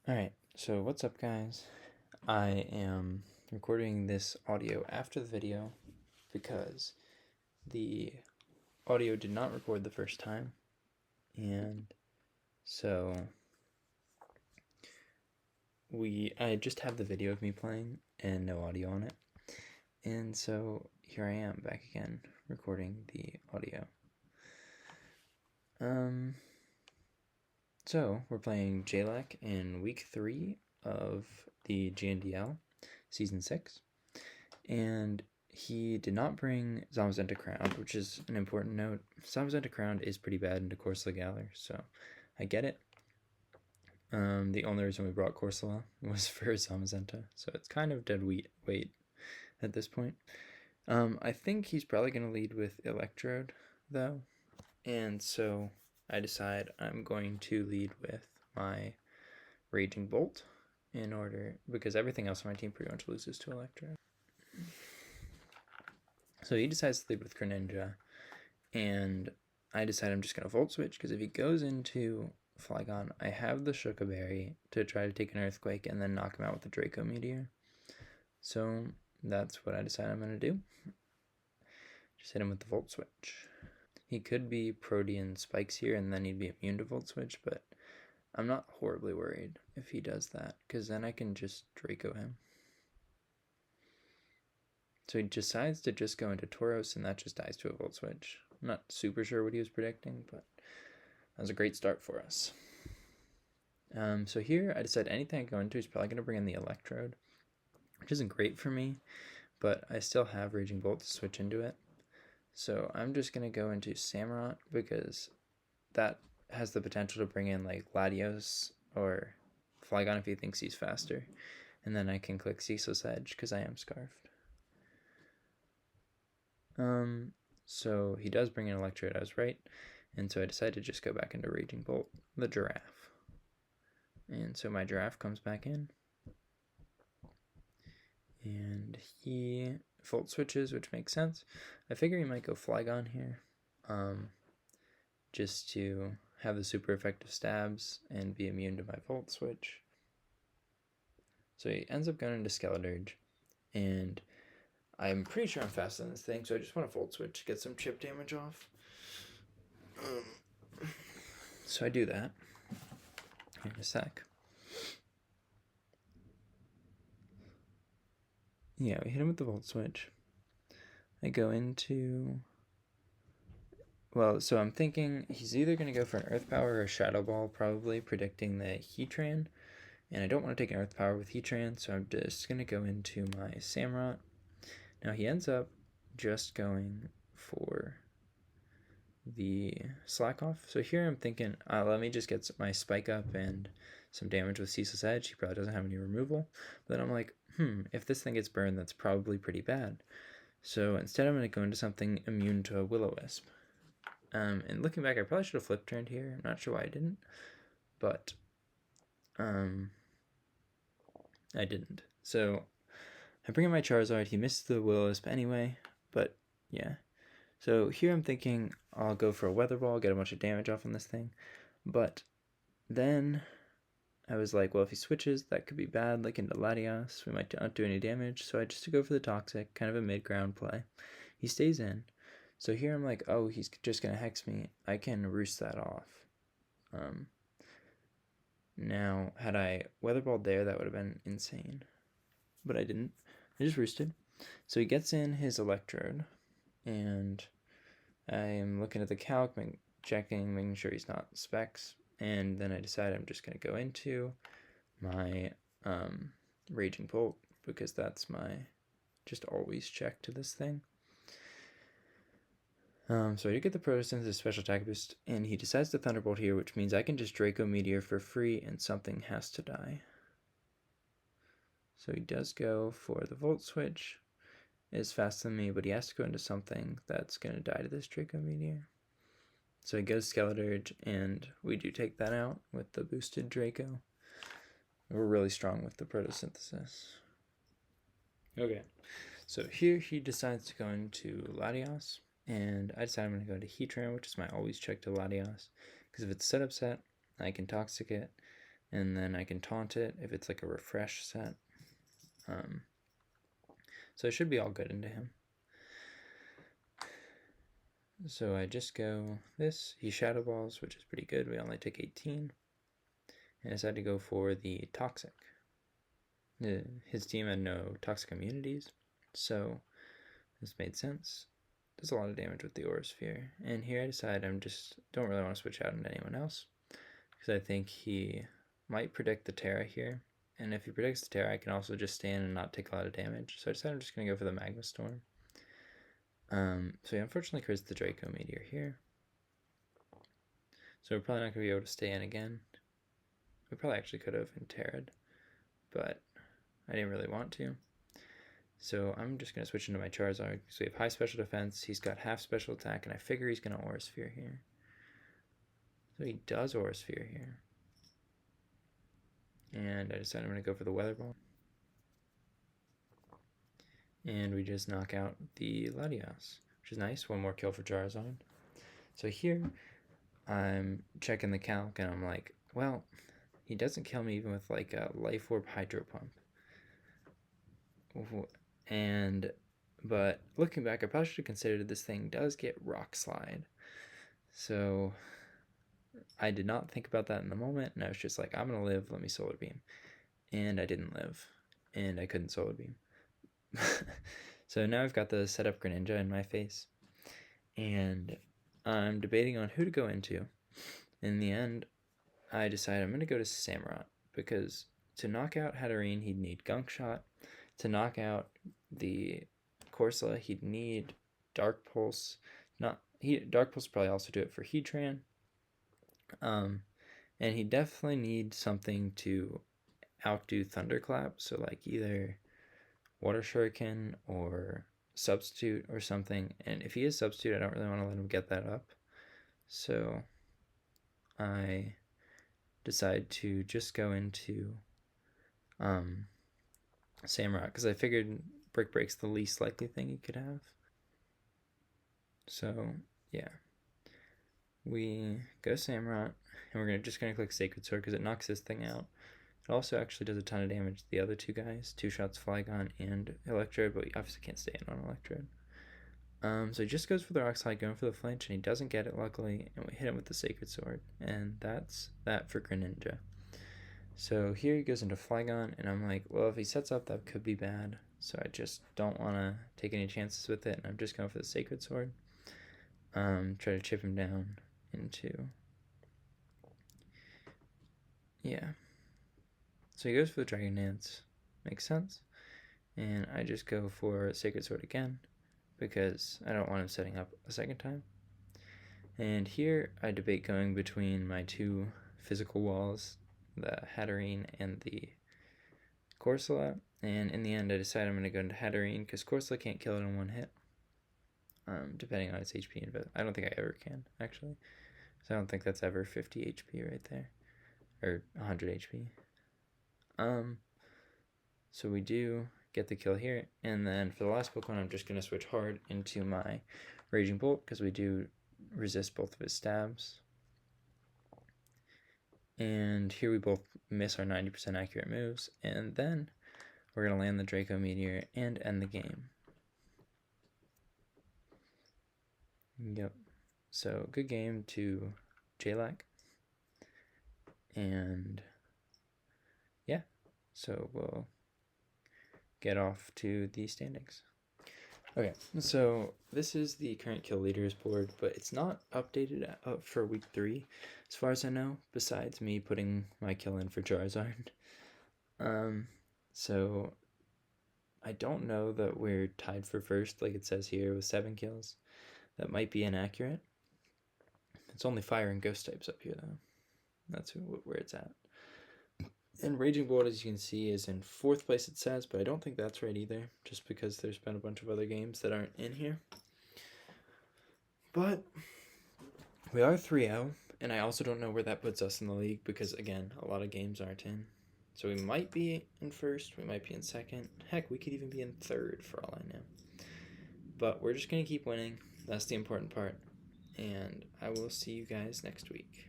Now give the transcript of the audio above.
Alright, so what's up guys? I am recording this audio after the video because the audio did not record the first time, and so I just have the video of me playing and no audio on it, and so here I am back again recording the audio. So we're playing JLAC in week 3 of the GNDL season 6, and he did not bring Zamazenta Crown, which is an important note. Zamazenta Crown is pretty bad into Corsola Galar, so I get it. The only reason we brought Corsola was for Zamazenta, so it's kind of dead weight at this point. I think he's probably going to lead with Electrode, though, and so I decide I'm going to lead with my Raging Bolt because everything else on my team pretty much loses to Electrode. So he decides to lead with Greninja, and I decide I'm just going to Volt Switch, because if he goes into Flygon, I have the Shuka Berry to try to take an Earthquake and then knock him out with the Draco Meteor. So that's what I decide I'm going to do. Just hit him with the Volt Switch. He could be Protean Spikes here, and then he'd be immune to Volt Switch, but I'm not horribly worried if he does that, because then I can just Draco him. So he decides to just go into Tauros, and that just dies to a Volt Switch. I'm not super sure what he was predicting, but that was a great start for us. So here I decide anything I go into is probably going to bring in the Electrode, which isn't great for me, but I still have Raging Bolt to switch into it. So I'm just going to go into Samurott, because that has the potential to bring in like Latios or Flygon if he thinks he's faster. And then I can click Ceaseless Edge because I am Scarfed. So he does bring in Electrode, I was right. And so I decided to just go back into Raging Bolt, the Giraffe. And so my Giraffe comes back in. And he Volt switches, which makes sense. I figure he might go Flygon here. Just to have the super effective stabs and be immune to my Volt Switch. So he ends up going into Skeledirge, and I'm pretty sure I'm faster than this thing, so I just want to Volt Switch to get some chip damage off. So I do that. In a sec. Yeah, we hit him with the Volt Switch. I go into... Well, so I'm thinking he's either going to go for an Earth Power or a Shadow Ball, probably, predicting the Heatran. And I don't want to take an Earth Power with Heatran, so I'm just going to go into my Samurott. Now he ends up just going for the Slack Off. So here I'm thinking, let me just get my Spike Up and some damage with Ceaseless Edge. He probably doesn't have any removal. But then I'm like, if this thing gets burned, that's probably pretty bad. So instead I'm going to go into something immune to a Will-O-Wisp. And looking back, I probably should have flip turned here. I'm not sure why I didn't. But I didn't. So I bring in my Charizard. He missed the Will-O-Wisp anyway. But yeah. So here I'm thinking I'll go for a Weather Ball, get a bunch of damage off on this thing. But then I was like, well, if he switches, that could be bad, like into Latios. We might not do any damage. So I just go for the Toxic, kind of a mid-ground play. He stays in. So here I'm like, oh, he's just going to Hex me. I can roost that off. Now, had I Weather Balled there, that would have been insane. But I didn't. I just roosted. So he gets in his Electrode. And I'm looking at the calc, checking, making sure he's not Specs. And then I decide I'm just going to go into my Raging Bolt, because that's my just always check to this thing. So I do get the Protosynthesis special attack boost, and he decides to Thunderbolt here, which means I can just Draco Meteor for free, and something has to die. So he does go for the Volt Switch. It's faster than me, but he has to go into something that's going to die to this Draco Meteor. So he goes Skeledirge, and we do take that out with the boosted Draco. We're really strong with the Protosynthesis. Okay, so here he decides to go into Latios. And I decide I'm going to go into Heatran, which is my always check to Latios. Because if it's setup set, I can Toxic it. and then I can taunt it if it's like a refresh set. So it should be all good into him. So I just go this. He Shadow Balls, which is pretty good. We only take 18. And I decided to go for the Toxic. His team had no Toxic immunities, so this made sense. Does a lot of damage with the Aura Sphere. And here I decide don't really want to switch out into anyone else, because I think he might predict the Terra here. And if he predicts the Terra, I can also just stand and not take a lot of damage. So I decided I'm just going to go for the Magma Storm. So he unfortunately crits the Draco Meteor here. So we're probably not going to be able to stay in again. We probably actually could have in Terra'd, but I didn't really want to. So I'm just going to switch into my Charizard. So we have high special defense, he's got half special attack, and I figure he's going to Aura Sphere here. So he does Aura Sphere here. And I decided I'm going to go for the Weather Ball. And we just knock out the Latios, which is nice. One more kill for Charizard. So here, I'm checking the calc, and I'm like, well, he doesn't kill me even with like a Life Orb Hydro Pump. But looking back, I probably should have considered this thing does get Rock Slide. So I did not think about that in the moment, and I was just like, I'm going to live, let me Solar Beam. And I didn't live, and I couldn't Solar Beam. So now I've got the Setup Greninja in my face, and I'm debating on who to go into. In the end, I decided I'm going to go to Samurott, because to knock out Hatterene, he'd need Gunk Shot. To knock out the Corsola, he'd need Dark Pulse. Dark Pulse would probably also do it for Heatran. And he'd definitely need something to outdo Thunderclap, so like either Water Shuriken or Substitute or something. And if he is Substitute, I don't really want to let him get that up. So I decide to just go into Samurott, because I figured Brick Break's the least likely thing he could have. So yeah, we go Samurott, and we're just gonna click Sacred Sword because it knocks this thing out. It also actually does a ton of damage to the other two guys, 2 shots Flygon and Electrode, but we obviously can't stay in on Electrode. So he just goes for the Rock Slide, going for the flinch, and he doesn't get it, luckily, and we hit him with the Sacred Sword, and that's that for Greninja. So here he goes into Flygon, and I'm like, well, if he sets up, that could be bad, so I just don't want to take any chances with it, and I'm just going for the Sacred Sword. Try to chip him down into... Yeah. So he goes for the Dragon Dance. Makes sense. And I just go for Sacred Sword again, because I don't want him setting up a second time. And here I debate going between my two physical walls, the Hatterene and the Corsola. And in the end, I decide I'm going to go into Hatterene, because Corsola can't kill it in one hit, depending on its HP. But I don't think I ever can, actually. So I don't think that's ever 50 HP right there, or 100 HP. So we do get the kill here, and then for the last Pokemon, I'm just going to switch hard into my Raging Bolt, because we do resist both of his stabs. And here we both miss our 90% accurate moves, and then we're going to land the Draco Meteor and end the game. Yep. So good game to J-Lac. And yeah, so we'll get off to the standings. Okay, so this is the current kill leaders board, but it's not updated for week 3, as far as I know, besides me putting my kill in for Charizard. So I don't know that we're tied for first, like it says here, with 7 kills. That might be inaccurate. It's only fire and ghost types up here, though. That's where it's at. And Raging Bolt, as you can see, is in 4th place, it says, but I don't think that's right either, just because there's been a bunch of other games that aren't in here. But we are 3-0, and I also don't know where that puts us in the league, because, again, a lot of games aren't in. So we might be in 1st, we might be in 2nd. Heck, we could even be in 3rd, for all I know. But we're just going to keep winning. That's the important part. And I will see you guys next week.